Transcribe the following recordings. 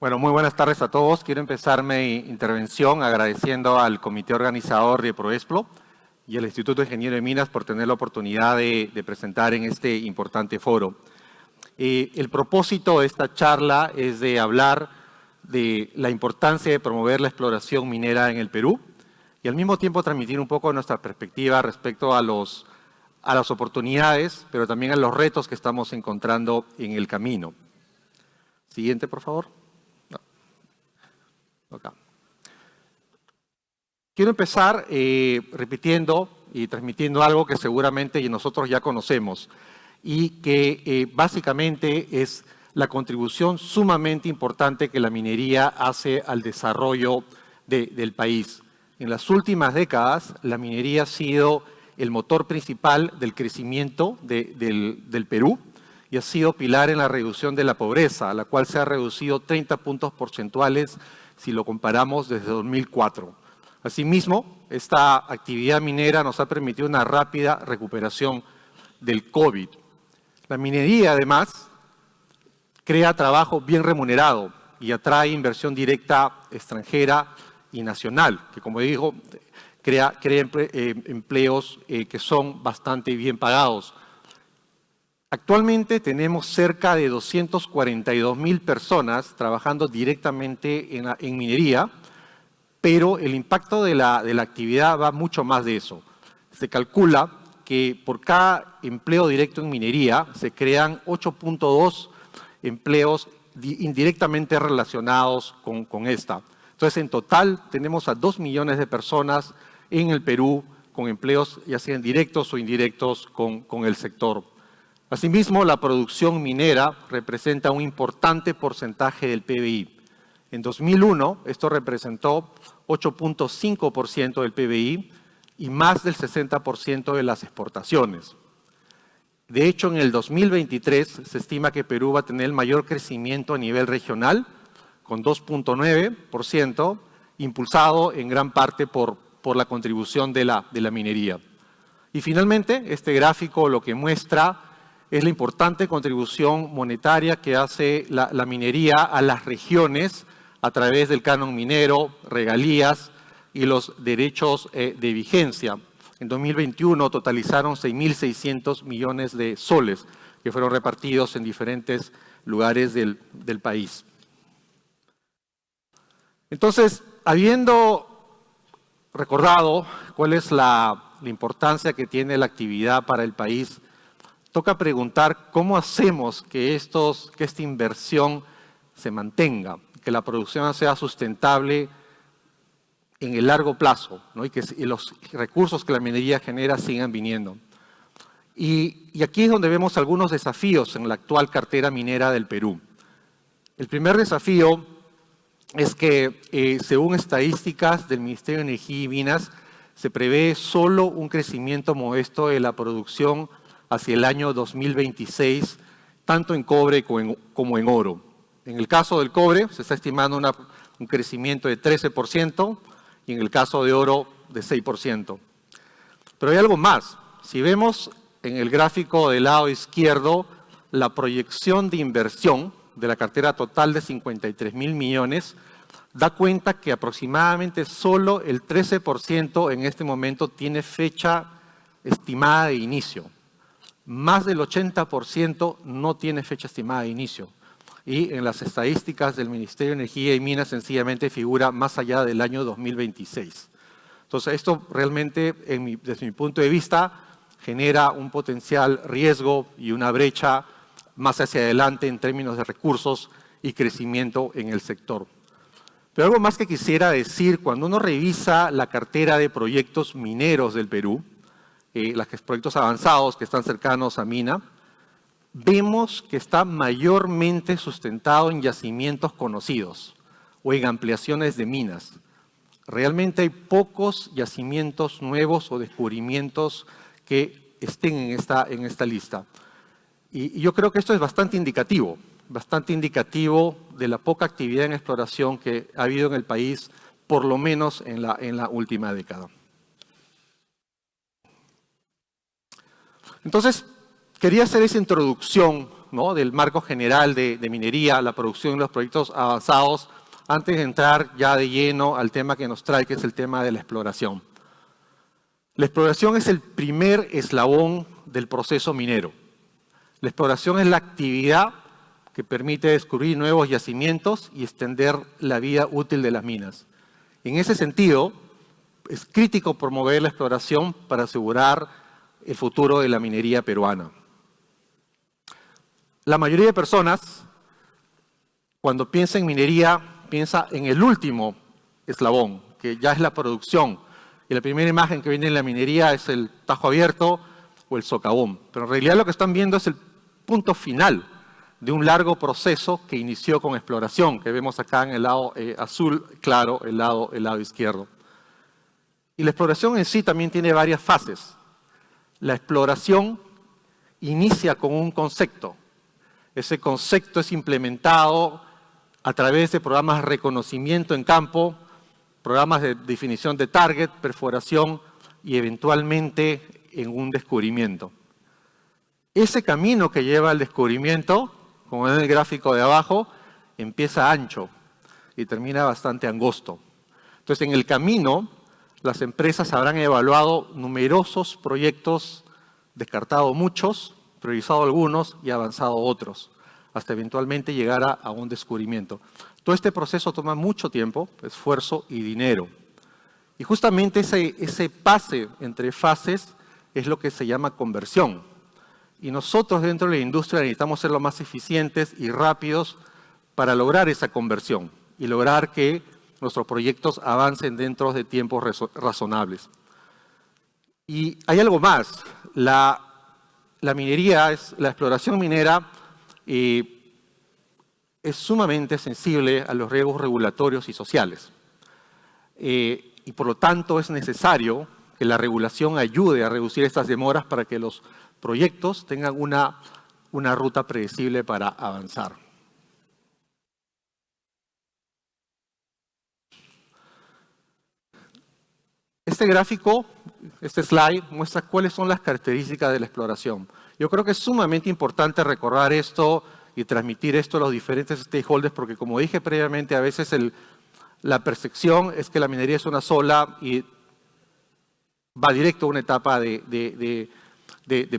Bueno, muy buenas tardes a todos. Quiero empezar mi intervención agradeciendo al comité organizador de Proexplo y al Instituto de Ingeniero de Minas por tener la oportunidad de presentar en este importante foro. El propósito de esta charla es de hablar de la importancia de promover la exploración minera en el Perú y al mismo tiempo transmitir un poco nuestra perspectiva respecto a las oportunidades, pero también a los retos que estamos encontrando en el camino. Siguiente, por favor. Acá. Quiero empezar repitiendo y transmitiendo algo que seguramente nosotros ya conocemos y que básicamente es la contribución sumamente importante que la minería hace al desarrollo del país. En las últimas décadas, la minería ha sido el motor principal del crecimiento del Perú y ha sido pilar en la reducción de la pobreza, a la cual se ha reducido 30 puntos porcentuales si lo comparamos desde 2004. Asimismo, esta actividad minera nos ha permitido una rápida recuperación del COVID. La minería, además, crea trabajo bien remunerado y atrae inversión directa extranjera y nacional, que como digo, crea empleos que son bastante bien pagados. Actualmente tenemos cerca de 242,000 personas trabajando directamente en minería, pero el impacto de la actividad va mucho más de eso. Se calcula que por cada empleo directo en minería se crean 8.2 empleos indirectamente relacionados con esta. Entonces, en total tenemos a 2 millones de personas en el Perú con empleos ya sean directos o indirectos con el sector. Asimismo, la producción minera representa un importante porcentaje del PBI. En 2001, esto representó 8.5% del PBI y más del 60% de las exportaciones. De hecho, en el 2023 se estima que Perú va a tener el mayor crecimiento a nivel regional, con 2.9%, impulsado en gran parte por la contribución de la minería. Y finalmente, este gráfico lo que muestra es la importante contribución monetaria que hace la minería a las regiones a través del canon minero, regalías y los derechos de vigencia. En 2021 totalizaron 6.600 millones de soles que fueron repartidos en diferentes lugares del país. Entonces, habiendo recordado cuál es la importancia que tiene la actividad para el país, toca preguntar cómo hacemos que esta inversión se mantenga, que la producción sea sustentable en el largo plazo, ¿no? y que los recursos que la minería genera sigan viniendo. Y aquí es donde vemos algunos desafíos en la actual cartera minera del Perú. El primer desafío es que, según estadísticas del Ministerio de Energía y Minas, se prevé solo un crecimiento modesto de la producción hacia el año 2026, tanto en cobre como en oro. En el caso del cobre se está estimando un crecimiento de 13% y en el caso de oro de 6%. Pero hay algo más. Si vemos en el gráfico del lado izquierdo la proyección de inversión de la cartera total de 53,000 millones, da cuenta que aproximadamente solo el 13% en este momento tiene fecha estimada de inicio. Más del 80% no tiene fecha estimada de inicio. Y en las estadísticas del Ministerio de Energía y Minas sencillamente figura más allá del año 2026. Entonces, esto realmente, desde mi punto de vista, genera un potencial riesgo y una brecha más hacia adelante en términos de recursos y crecimiento en el sector. Pero algo más que quisiera decir, cuando uno revisa la cartera de proyectos mineros del Perú, los proyectos avanzados que están cercanos a mina, vemos que está mayormente sustentado en yacimientos conocidos o en ampliaciones de minas. Realmente hay pocos yacimientos nuevos o descubrimientos que estén en esta lista. Y yo creo que esto es bastante indicativo de la poca actividad en exploración que ha habido en el país, por lo menos en la última década. Entonces, quería hacer esa introducción ¿no?, del marco general de minería, la producción y los proyectos avanzados, antes de entrar ya de lleno al tema que nos trae, que es el tema de la exploración. La exploración es el primer eslabón del proceso minero. La exploración es la actividad que permite descubrir nuevos yacimientos y extender la vida útil de las minas. En ese sentido, es crítico promover la exploración para asegurar el futuro de la minería peruana. La mayoría de personas, cuando piensa en minería, piensa en el último eslabón, que ya es la producción. Y la primera imagen que viene en la minería es el tajo abierto o el socavón. Pero en realidad lo que están viendo es el punto final de un largo proceso que inició con exploración, que vemos acá en el lado azul claro, el lado izquierdo. Y la exploración en sí también tiene varias fases. La exploración inicia con un concepto. Ese concepto es implementado a través de programas de reconocimiento en campo, programas de definición de target, perforación y eventualmente en un descubrimiento. Ese camino que lleva al descubrimiento, como en el gráfico de abajo, empieza ancho y termina bastante angosto. Entonces, en el camino, las empresas habrán evaluado numerosos proyectos, descartado muchos, priorizado algunos y avanzado otros, hasta eventualmente llegar a un descubrimiento. Todo este proceso toma mucho tiempo, esfuerzo y dinero. Y justamente ese pase entre fases es lo que se llama conversión. Y nosotros dentro de la industria necesitamos ser lo más eficientes y rápidos para lograr esa conversión y lograr que nuestros proyectos avancen dentro de tiempos razonables. Y hay algo más. La minería, la exploración minera, es sumamente sensible a los riesgos regulatorios y sociales. Y por lo tanto es necesario que la regulación ayude a reducir estas demoras para que los proyectos tengan una ruta predecible para avanzar. Este gráfico, este slide, muestra cuáles son las características de la exploración. Yo creo que es sumamente importante recordar esto y transmitir esto a los diferentes stakeholders, porque como dije previamente, a veces la percepción es que la minería es una sola y va directo a una etapa de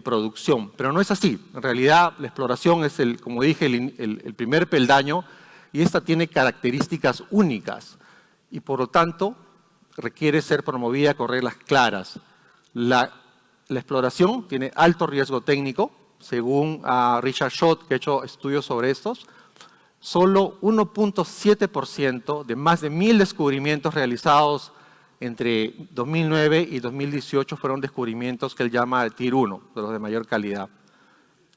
producción, pero no es así. En realidad, la exploración es, como dije, el primer peldaño y esta tiene características únicas y por lo tanto requiere ser promovida con reglas claras. La exploración tiene alto riesgo técnico, según Richard Schott, que ha hecho estudios sobre estos. Solo 1.7% de más de 1.000 descubrimientos realizados entre 2009 y 2018 fueron descubrimientos que él llama de Tier 1, de los de mayor calidad.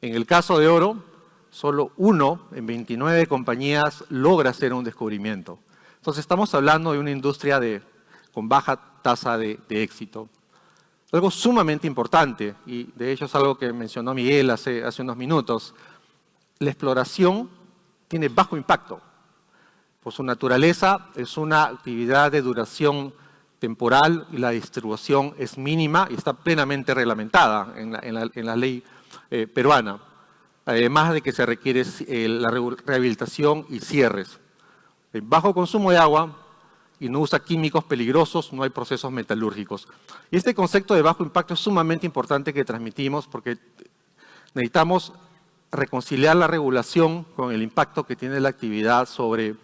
En el caso de oro, solo 1 en 29 compañías logra hacer un descubrimiento. Entonces estamos hablando de una industria con baja tasa de éxito. Algo sumamente importante, y de hecho es algo que mencionó Miguel hace unos minutos, la exploración tiene bajo impacto. Por su naturaleza es una actividad de duración temporal y la distribución es mínima y está plenamente reglamentada en la ley peruana. Además de que se requiere la rehabilitación y cierres. El bajo consumo de agua y no usa químicos peligrosos, no hay procesos metalúrgicos. Y este concepto de bajo impacto es sumamente importante que transmitimos porque necesitamos reconciliar la regulación con el impacto que tiene la actividad sobre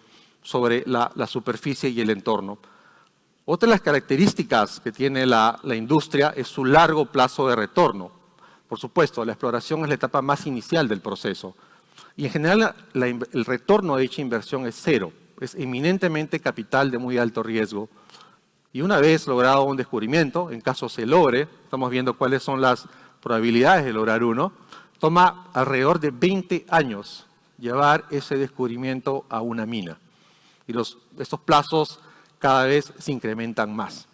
la superficie y el entorno. Otra de las características que tiene la industria es su largo plazo de retorno. Por supuesto, la exploración es la etapa más inicial del proceso. Y en general el retorno de dicha inversión es cero. Es eminentemente capital de muy alto riesgo. Y una vez logrado un descubrimiento, en caso se logre, estamos viendo cuáles son las probabilidades de lograr uno, toma alrededor de 20 años llevar ese descubrimiento a una mina. Y estos plazos cada vez se incrementan más.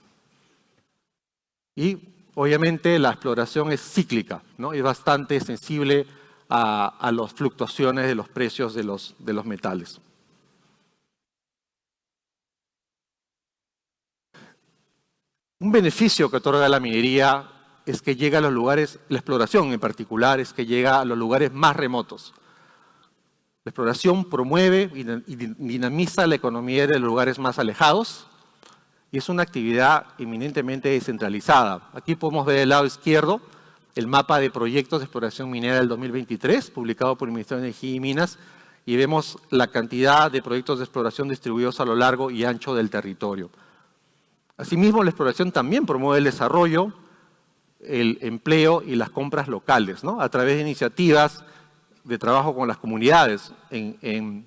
Y obviamente la exploración es cíclica, ¿no? Es bastante sensible a las fluctuaciones de los precios de los metales. Un beneficio que otorga la minería es que llega a los lugares, la exploración en particular, es que llega a los lugares más remotos. La exploración promueve y dinamiza la economía de los lugares más alejados y es una actividad eminentemente descentralizada. Aquí podemos ver del lado izquierdo el mapa de proyectos de exploración minera del 2023, publicado por el Ministerio de Energía y Minas, y vemos la cantidad de proyectos de exploración distribuidos a lo largo y ancho del territorio. Asimismo, la exploración también promueve el desarrollo, el empleo y las compras locales, ¿no? A través de iniciativas de trabajo con las comunidades en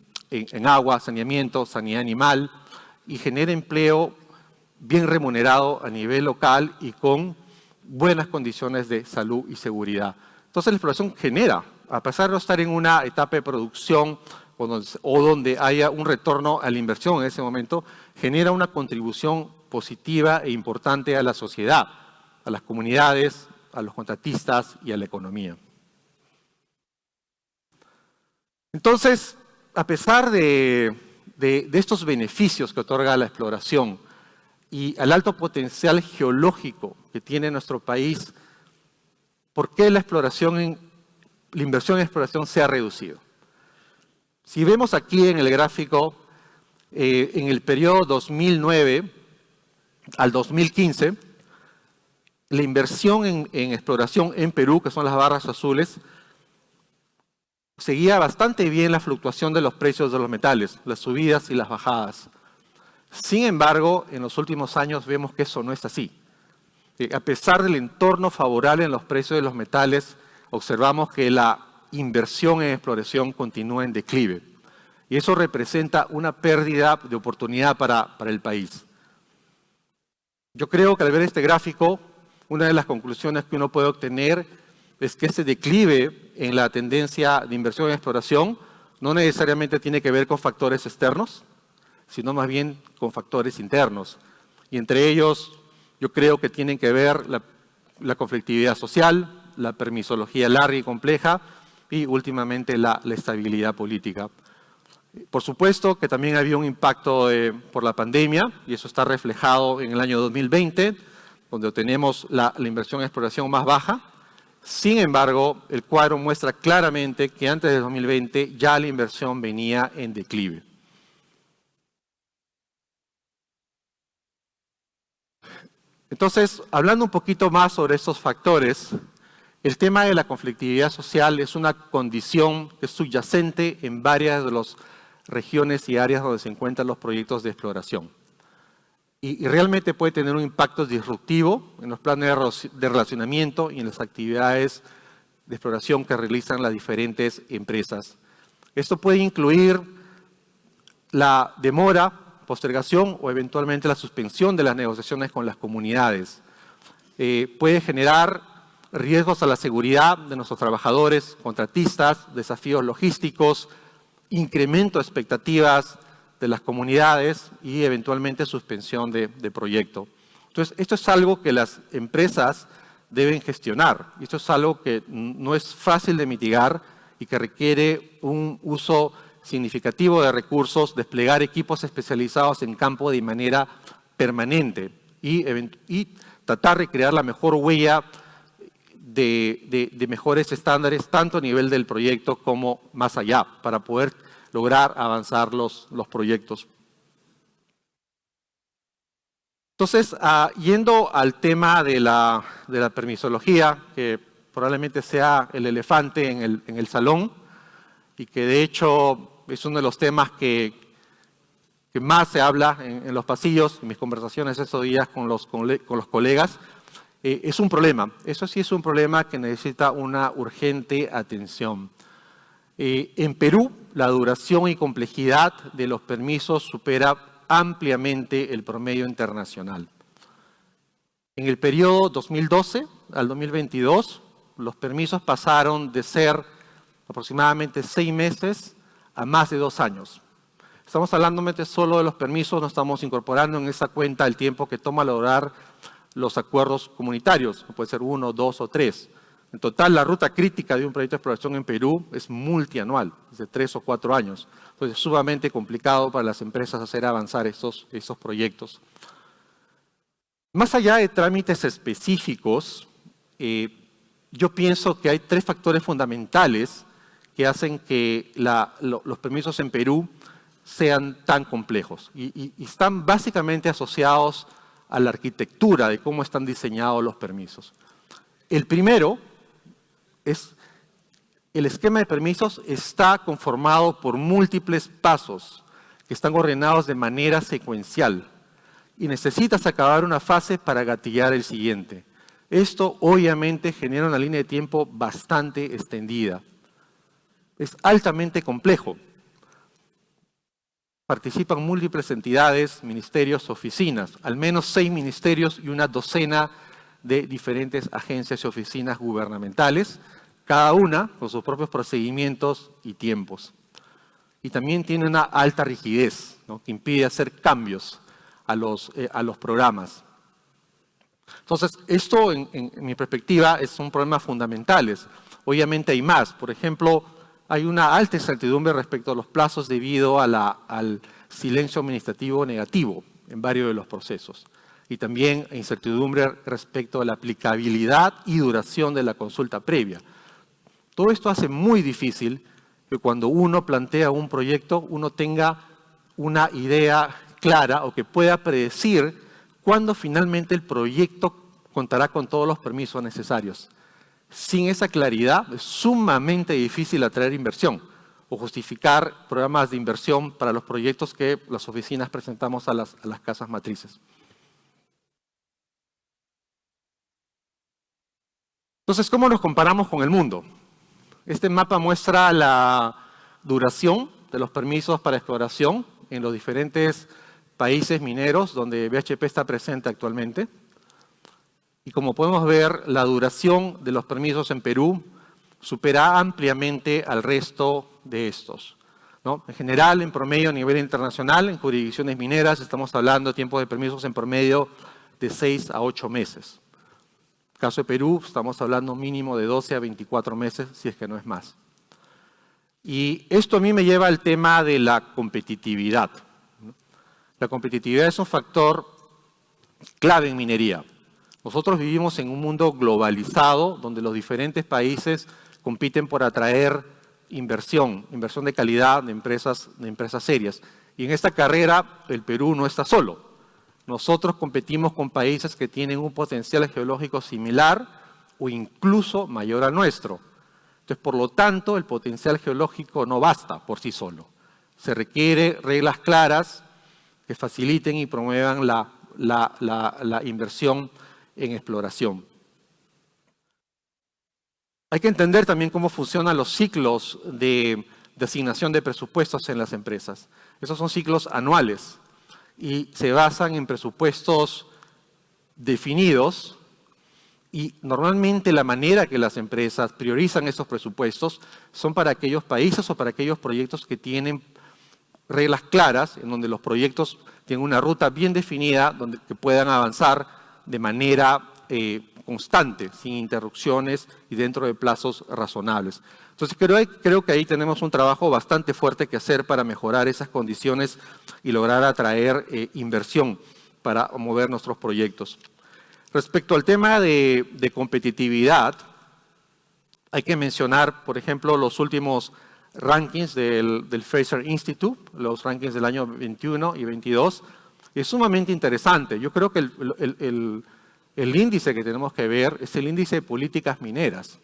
agua, saneamiento, sanidad animal, y genera empleo bien remunerado a nivel local y con buenas condiciones de salud y seguridad. Entonces la exploración genera, a pesar de no estar en una etapa de producción o donde haya un retorno a la inversión en ese momento, genera una contribución positiva e importante a la sociedad, a las comunidades, a los contratistas y a la economía. Entonces, a pesar de estos beneficios que otorga la exploración y al alto potencial geológico que tiene nuestro país, ¿por qué la inversión en exploración se ha reducido? Si vemos aquí en el gráfico, en el periodo 2009 al 2015, la inversión en exploración en Perú, que son las barras azules, seguía bastante bien la fluctuación de los precios de los metales, las subidas y las bajadas. Sin embargo, en los últimos años vemos que eso no es así. A pesar del entorno favorable en los precios de los metales, observamos que la inversión en exploración continúa en declive. Y eso representa una pérdida de oportunidad para el país. Yo creo que al ver este gráfico, una de las conclusiones que uno puede obtener es que ese declive en la tendencia de inversión en exploración no necesariamente tiene que ver con factores externos, sino más bien con factores internos. Y entre ellos, yo creo que tienen que ver la conflictividad social, la permisología larga y compleja y últimamente la estabilidad política. Por supuesto que también había un impacto por la pandemia y eso está reflejado en el año 2020, donde tenemos la inversión en exploración más baja. Sin embargo, el cuadro muestra claramente que antes de 2020 ya la inversión venía en declive. Entonces, hablando un poquito más sobre estos factores, el tema de la conflictividad social es una condición que es subyacente en varias de las regiones y áreas donde se encuentran los proyectos de exploración. Y realmente puede tener un impacto disruptivo en los planes de relacionamiento y en las actividades de exploración que realizan las diferentes empresas. Esto puede incluir la demora, postergación o eventualmente la suspensión de las negociaciones con las comunidades. Puede generar riesgos a la seguridad de nuestros trabajadores, contratistas, desafíos logísticos, incremento de expectativas de las comunidades y eventualmente suspensión de proyecto. Entonces, esto es algo que las empresas deben gestionar. Esto es algo que no es fácil de mitigar y que requiere un uso significativo de recursos, desplegar equipos especializados en campo de manera permanente y tratar de crear la mejor huella de mejores estándares, tanto a nivel del proyecto como más allá, para poder lograr avanzar los proyectos. Entonces, yendo al tema de la permisología, que probablemente sea el elefante en el salón, y que de hecho es uno de los temas que más se habla en los pasillos, en mis conversaciones estos días con los colegas, es un problema. Eso sí es un problema que necesita una urgente atención. En Perú, la duración y complejidad de los permisos supera ampliamente el promedio internacional. En el periodo 2012 al 2022, los permisos pasaron de ser aproximadamente 6 meses a más de 2 años. Estamos hablando solo de los permisos, no estamos incorporando en esa cuenta el tiempo que toma lograr los acuerdos comunitarios, puede ser 1, 2 o 3. En total, la ruta crítica de un proyecto de exploración en Perú es multianual, es de 3 o 4 años. Entonces, es sumamente complicado para las empresas hacer avanzar esos proyectos. Más allá de trámites específicos, yo pienso que hay 3 factores fundamentales que hacen que los permisos en Perú sean tan complejos y están básicamente asociados a la arquitectura de cómo están diseñados los permisos. El primero es el esquema de permisos está conformado por múltiples pasos que están ordenados de manera secuencial y necesitas acabar una fase para gatillar el siguiente. Esto obviamente genera una línea de tiempo bastante extendida. Es altamente complejo. Participan múltiples entidades, ministerios, oficinas, al menos 6 ministerios y una docena de diferentes agencias y oficinas gubernamentales, cada una con sus propios procedimientos y tiempos. Y también tiene una alta rigidez, ¿no?, que impide hacer cambios a los programas. Entonces, esto en mi perspectiva son problemas fundamentales. Obviamente hay más. Por ejemplo, hay una alta incertidumbre respecto a los plazos debido al silencio administrativo negativo en varios de los procesos. Y también incertidumbre respecto a la aplicabilidad y duración de la consulta previa. Todo esto hace muy difícil que cuando uno plantea un proyecto, uno tenga una idea clara o que pueda predecir cuándo finalmente el proyecto contará con todos los permisos necesarios. Sin esa claridad es sumamente difícil atraer inversión o justificar programas de inversión para los proyectos que las oficinas presentamos a las casas matrices. Entonces, ¿cómo nos comparamos con el mundo? Este mapa muestra la duración de los permisos para exploración en los diferentes países mineros donde BHP está presente actualmente. Y como podemos ver, la duración de los permisos en Perú supera ampliamente al resto de estos, ¿no? En general, en promedio a nivel internacional, en jurisdicciones mineras, estamos hablando de tiempos de permisos en promedio de 6 a 8 meses. En el caso de Perú, estamos hablando mínimo de 12 a 24 meses, si es que no es más. Y esto a mí me lleva al tema de la competitividad. La competitividad es un factor clave en minería. Nosotros vivimos en un mundo globalizado donde los diferentes países compiten por atraer inversión de calidad de empresas serias. Y en esta carrera el Perú no está solo. Nosotros competimos con países que tienen un potencial geológico similar o incluso mayor al nuestro. Entonces, por lo tanto, el potencial geológico no basta por sí solo. Se requiere reglas claras que faciliten y promuevan la inversión en exploración. Hay que entender también cómo funcionan los ciclos de asignación de presupuestos en las empresas. Esos son ciclos anuales y se basan en presupuestos definidos y normalmente la manera que las empresas priorizan estos presupuestos son para aquellos países o para aquellos proyectos que tienen reglas claras, en donde los proyectos tienen una ruta bien definida, que puedan avanzar de manera constante, sin interrupciones y dentro de plazos razonables. Entonces creo que ahí tenemos un trabajo bastante fuerte que hacer para mejorar esas condiciones y lograr atraer inversión para mover nuestros proyectos. Respecto al tema de competitividad, hay que mencionar, por ejemplo, los últimos rankings del Fraser Institute, los rankings del año 21 y 22. Es sumamente interesante. Yo creo que el índice que tenemos que ver es el índice de políticas mineras.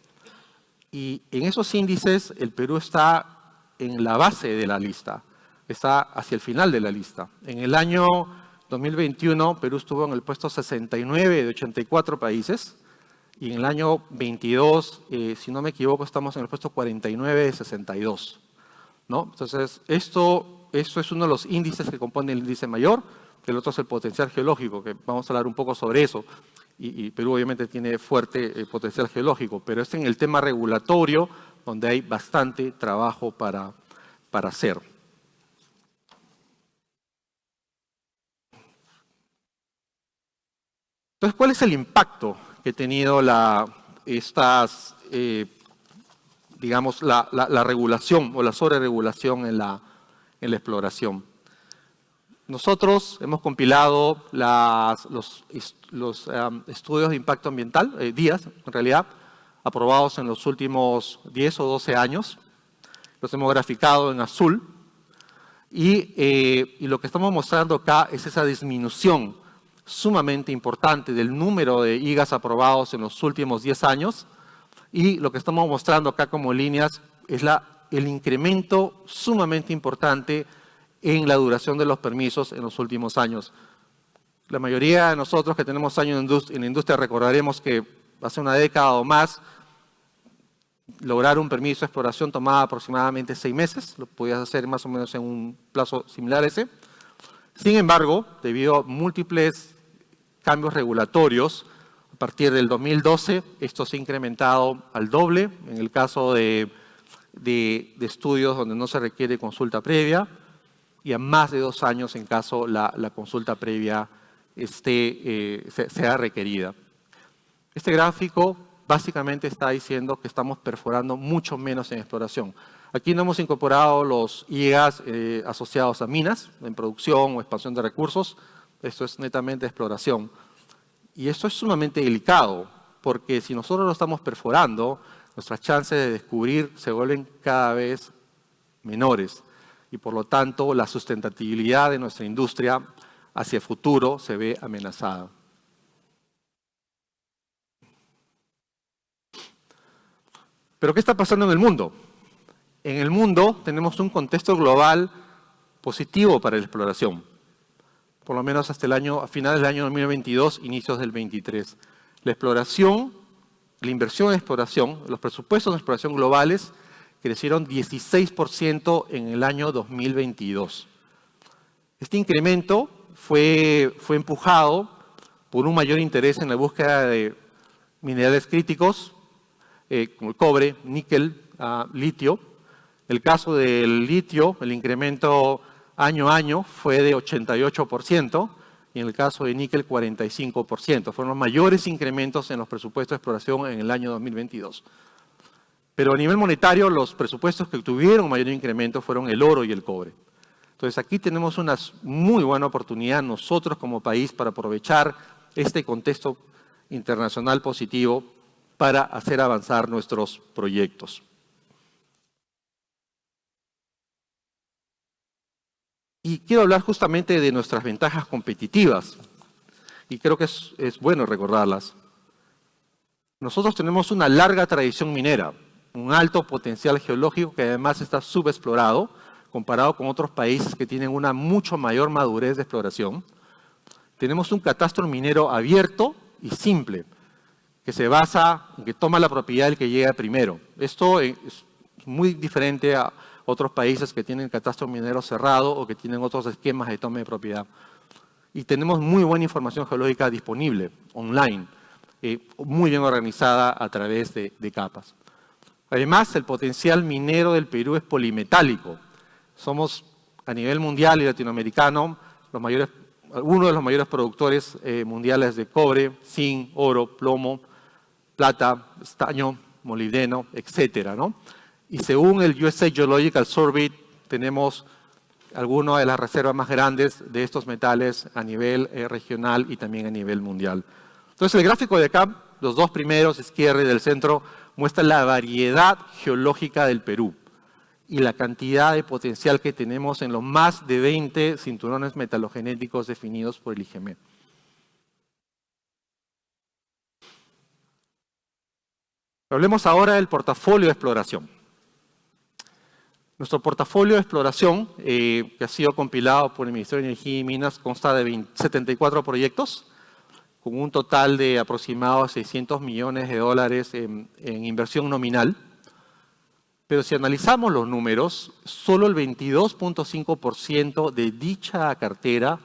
Y en esos índices el Perú está en la base de la lista, está hacia el final de la lista. En el año 2021 Perú estuvo en el puesto 69 de 84 países y en el año 22, si no me equivoco, estamos en el puesto 49 de 62, ¿no? Entonces, esto es uno de los índices que compone el índice mayor, que el otro es el potencial geológico, que vamos a hablar un poco sobre eso. Y Perú obviamente tiene fuerte potencial geológico, pero es en el tema regulatorio donde hay bastante trabajo para hacer. Entonces, ¿cuál es el impacto que ha tenido la regulación o la sobreregulación en la exploración? Nosotros hemos compilado los estudios de impacto ambiental, DIAS en realidad, aprobados en los últimos 10 o 12 años. los hemos graficado en azul, y lo que estamos mostrando acá es esa disminución sumamente importante del número de IGAs aprobados en los últimos 10 años, y lo que estamos mostrando acá como líneas es el incremento sumamente importante en la duración de los permisos en los últimos años. La mayoría de nosotros que tenemos años en la industria recordaremos que hace una década o más lograr un permiso de exploración tomaba aproximadamente 6 meses, lo podías hacer más o menos en un plazo similar a ese. Sin embargo, debido a múltiples cambios regulatorios, a partir del 2012 esto se ha incrementado al doble en el caso de estudios donde no se requiere consulta previa y a más de 2 años en caso la consulta previa sea requerida. Este gráfico básicamente está diciendo que estamos perforando mucho menos en exploración. Aquí no hemos incorporado los IGAs asociados a minas, en producción o expansión de recursos. Esto es netamente exploración. Y esto es sumamente delicado, porque si nosotros lo estamos perforando, nuestras chances de descubrir se vuelven cada vez menores. Y por lo tanto, la sustentabilidad de nuestra industria hacia el futuro se ve amenazada. ¿Pero qué está pasando en el mundo? En el mundo tenemos un contexto global positivo para la exploración, por lo menos hasta a finales del año 2022, inicios del 2023. La exploración, la inversión en exploración, los presupuestos de exploración globales crecieron 16% en el año 2022. Este incremento fue empujado por un mayor interés en la búsqueda de minerales críticos, como el cobre, níquel, litio. El caso del litio, el incremento año a año fue de 88%, y en el caso de níquel 45%. Fueron los mayores incrementos en los presupuestos de exploración en el año 2022. Pero a nivel monetario, los presupuestos que tuvieron mayor incremento fueron el oro y el cobre. Entonces aquí tenemos una muy buena oportunidad nosotros como país para aprovechar este contexto internacional positivo para hacer avanzar nuestros proyectos. Y quiero hablar justamente de nuestras ventajas competitivas, y creo que es bueno recordarlas. Nosotros tenemos una larga tradición minera, un alto potencial geológico que además está subexplorado, comparado con otros países que tienen una mucho mayor madurez de exploración. Tenemos un catastro minero abierto y simple, que se basa en que toma la propiedad el que llega primero. Esto es muy diferente a otros países que tienen catastro minero cerrado o que tienen otros esquemas de toma de propiedad. Y tenemos muy buena información geológica disponible, online, muy bien organizada a través de capas. Además, el potencial minero del Perú es polimetálico. Somos, a nivel mundial y latinoamericano, uno de los mayores productores mundiales de cobre, zinc, oro, plomo, plata, estaño, molibdeno, etcétera, ¿no? Y según el USA Geological Survey, tenemos algunas de las reservas más grandes de estos metales a nivel regional y también a nivel mundial. Entonces, el gráfico de acá, los dos primeros, izquierda y del centro, muestra la variedad geológica del Perú y la cantidad de potencial que tenemos en los más de 20 cinturones metalogenéticos definidos por el IGM. Hablemos ahora del portafolio de exploración. Nuestro portafolio de exploración, que ha sido compilado por el Ministerio de Energía y Minas, consta de 74 proyectos, con un total de aproximadamente $600 millones en inversión nominal. Pero si analizamos los números, solo el 22.5% de dicha cartera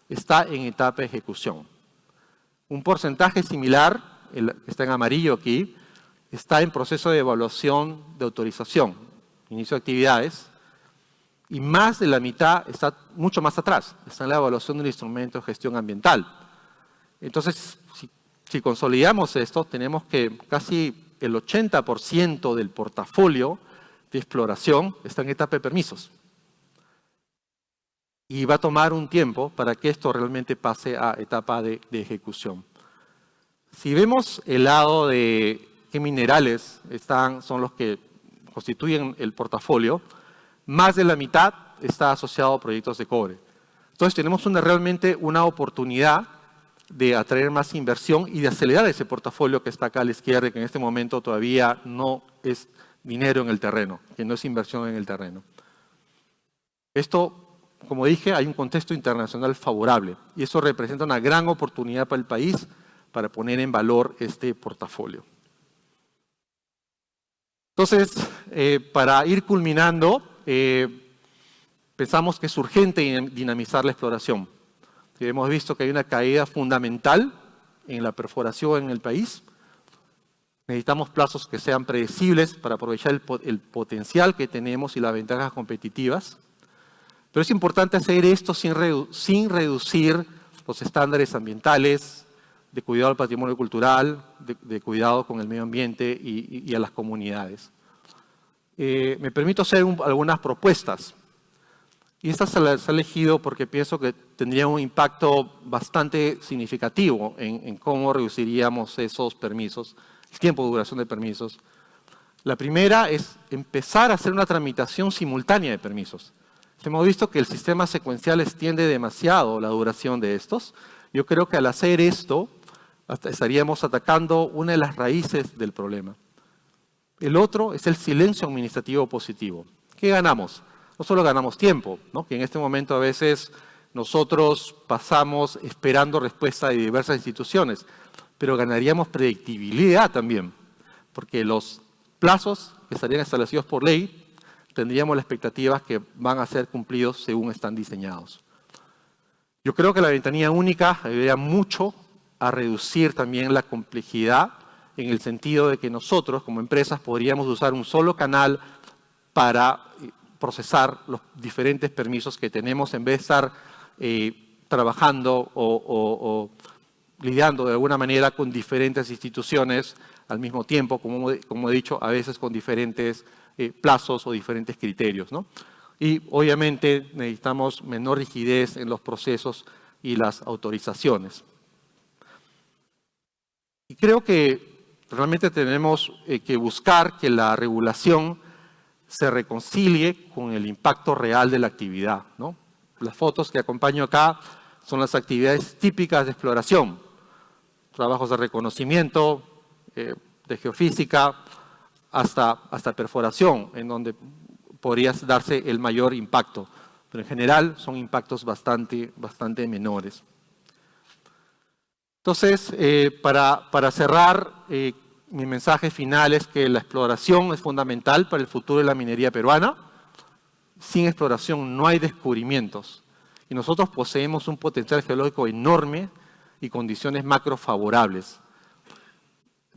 está en etapa de ejecución. Un porcentaje similar, que está en amarillo aquí, está en proceso de evaluación de autorización, inicio de actividades, y más de la mitad está mucho más atrás, está en la evaluación del instrumento de gestión ambiental. Entonces, si consolidamos esto, tenemos que casi el 80% del portafolio de exploración está en etapa de permisos. Y va a tomar un tiempo para que esto realmente pase a etapa de ejecución. Si vemos el lado de qué minerales son los que constituyen el portafolio, más de la mitad está asociado a proyectos de cobre. Entonces tenemos realmente una oportunidad de atraer más inversión y de acelerar ese portafolio que está acá a la izquierda, que en este momento todavía no es dinero en el terreno, que no es inversión en el terreno. Esto, como dije, hay un contexto internacional favorable y eso representa una gran oportunidad para el país para poner en valor este portafolio. Entonces, para ir culminando, pensamos que es urgente dinamizar la exploración. Hemos visto que hay una caída fundamental en la perforación en el país. Necesitamos plazos que sean predecibles para aprovechar el potencial que tenemos y las ventajas competitivas. Pero es importante hacer esto sin reducir los estándares ambientales, de cuidado al patrimonio cultural, de cuidado con el medio ambiente y a las comunidades. Me permito hacer algunas propuestas. Y estas se las he elegido porque pienso que tendría un impacto bastante significativo en cómo reduciríamos esos permisos, el tiempo de duración de permisos. La primera es empezar a hacer una tramitación simultánea de permisos. Hemos visto que el sistema secuencial extiende demasiado la duración de estos. Yo creo que al hacer esto, estaríamos atacando una de las raíces del problema. El otro es el silencio administrativo positivo. ¿Qué ganamos? No solo ganamos tiempo, ¿no? Que en este momento a veces nosotros pasamos esperando respuesta de diversas instituciones, pero ganaríamos predictibilidad también, porque los plazos que estarían establecidos por ley tendríamos la expectativa que van a ser cumplidos según están diseñados. Yo creo que la ventanilla única ayudaría mucho a reducir también la complejidad en el sentido de que nosotros como empresas podríamos usar un solo canal para procesar los diferentes permisos que tenemos en vez de estar trabajando o lidiando de alguna manera con diferentes instituciones al mismo tiempo, como he dicho, a veces con diferentes plazos o diferentes criterios, ¿no? Y obviamente necesitamos menor rigidez en los procesos y las autorizaciones. Y creo que realmente tenemos que buscar que la regulación se reconcilie con el impacto real de la actividad, ¿no? Las fotos que acompaño acá son las actividades típicas de exploración, trabajos de reconocimiento, de geofísica, hasta perforación, en donde podría darse el mayor impacto. Pero en general son impactos bastante menores. Entonces, para cerrar, mi mensaje final es que la exploración es fundamental para el futuro de la minería peruana. Sin exploración no hay descubrimientos. Y nosotros poseemos un potencial geológico enorme y condiciones macro favorables.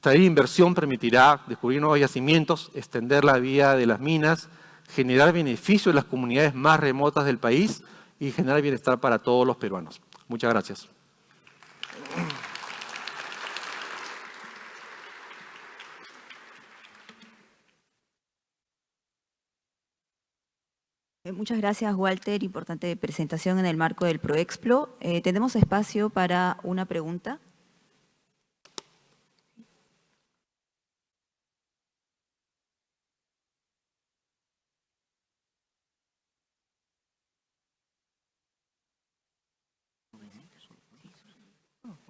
Traer inversión permitirá descubrir nuevos yacimientos, extender la vida de las minas, generar beneficio en las comunidades más remotas del país y generar bienestar para todos los peruanos. Muchas gracias. Muchas gracias, Walter. Importante presentación en el marco del Proexplo. Tenemos espacio para una pregunta.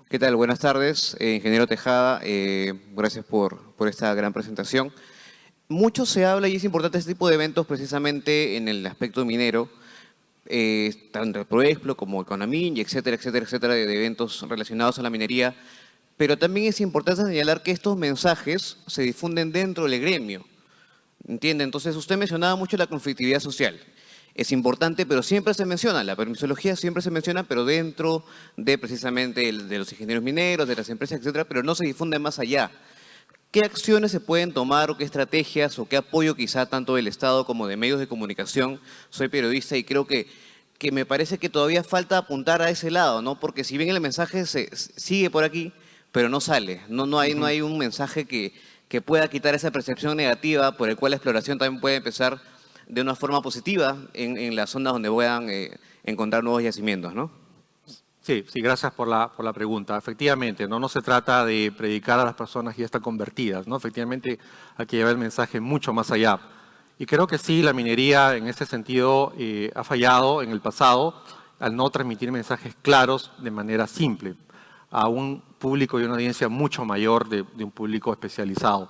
¿Qué tal? Buenas tardes, ingeniero Tejada. Gracias por esta gran presentación. Mucho se habla y es importante este tipo de eventos precisamente en el aspecto minero, tanto el Proexplo como Econamin, y etcétera, de eventos relacionados a la minería. Pero también es importante señalar que estos mensajes se difunden dentro del gremio. ¿Entiende? Entonces, usted mencionaba mucho la conflictividad social. Es importante, pero siempre se menciona, la permisología siempre se menciona, pero dentro de precisamente de los ingenieros mineros, de las empresas, etcétera, pero no se difunde más allá. ¿Qué acciones se pueden tomar o qué estrategias o qué apoyo quizá tanto del Estado como de medios de comunicación? Soy periodista y creo que me parece que todavía falta apuntar a ese lado, ¿no? Porque si bien el mensaje sigue por aquí, pero no sale, no hay un mensaje que pueda quitar esa percepción negativa por el cual la exploración también puede empezar de una forma positiva en las zonas donde puedan encontrar nuevos yacimientos, ¿no? Sí, gracias por la pregunta. Efectivamente, no se trata de predicar a las personas que ya están convertidas, ¿no? Efectivamente, hay que llevar el mensaje mucho más allá. Y creo que sí, la minería en ese sentido ha fallado en el pasado al no transmitir mensajes claros de manera simple a un público y una audiencia mucho mayor de un público especializado.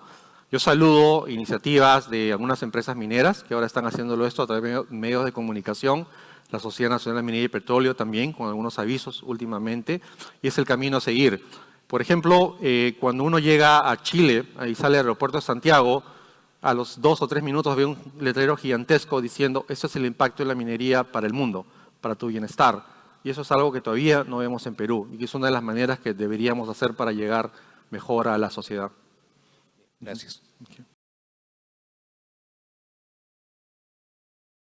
Yo saludo iniciativas de algunas empresas mineras que ahora están haciéndolo esto a través de medios de comunicación, la Sociedad Nacional de Minería y Petróleo también, con algunos avisos últimamente, y es el camino a seguir. Por ejemplo, cuando uno llega a Chile y sale al aeropuerto de Santiago, a los 2 o 3 minutos ve un letrero gigantesco diciendo: "Este es el impacto de la minería para el mundo, para tu bienestar". Y eso es algo que todavía no vemos en Perú, y que es una de las maneras que deberíamos hacer para llegar mejor a la sociedad. Gracias. Okay.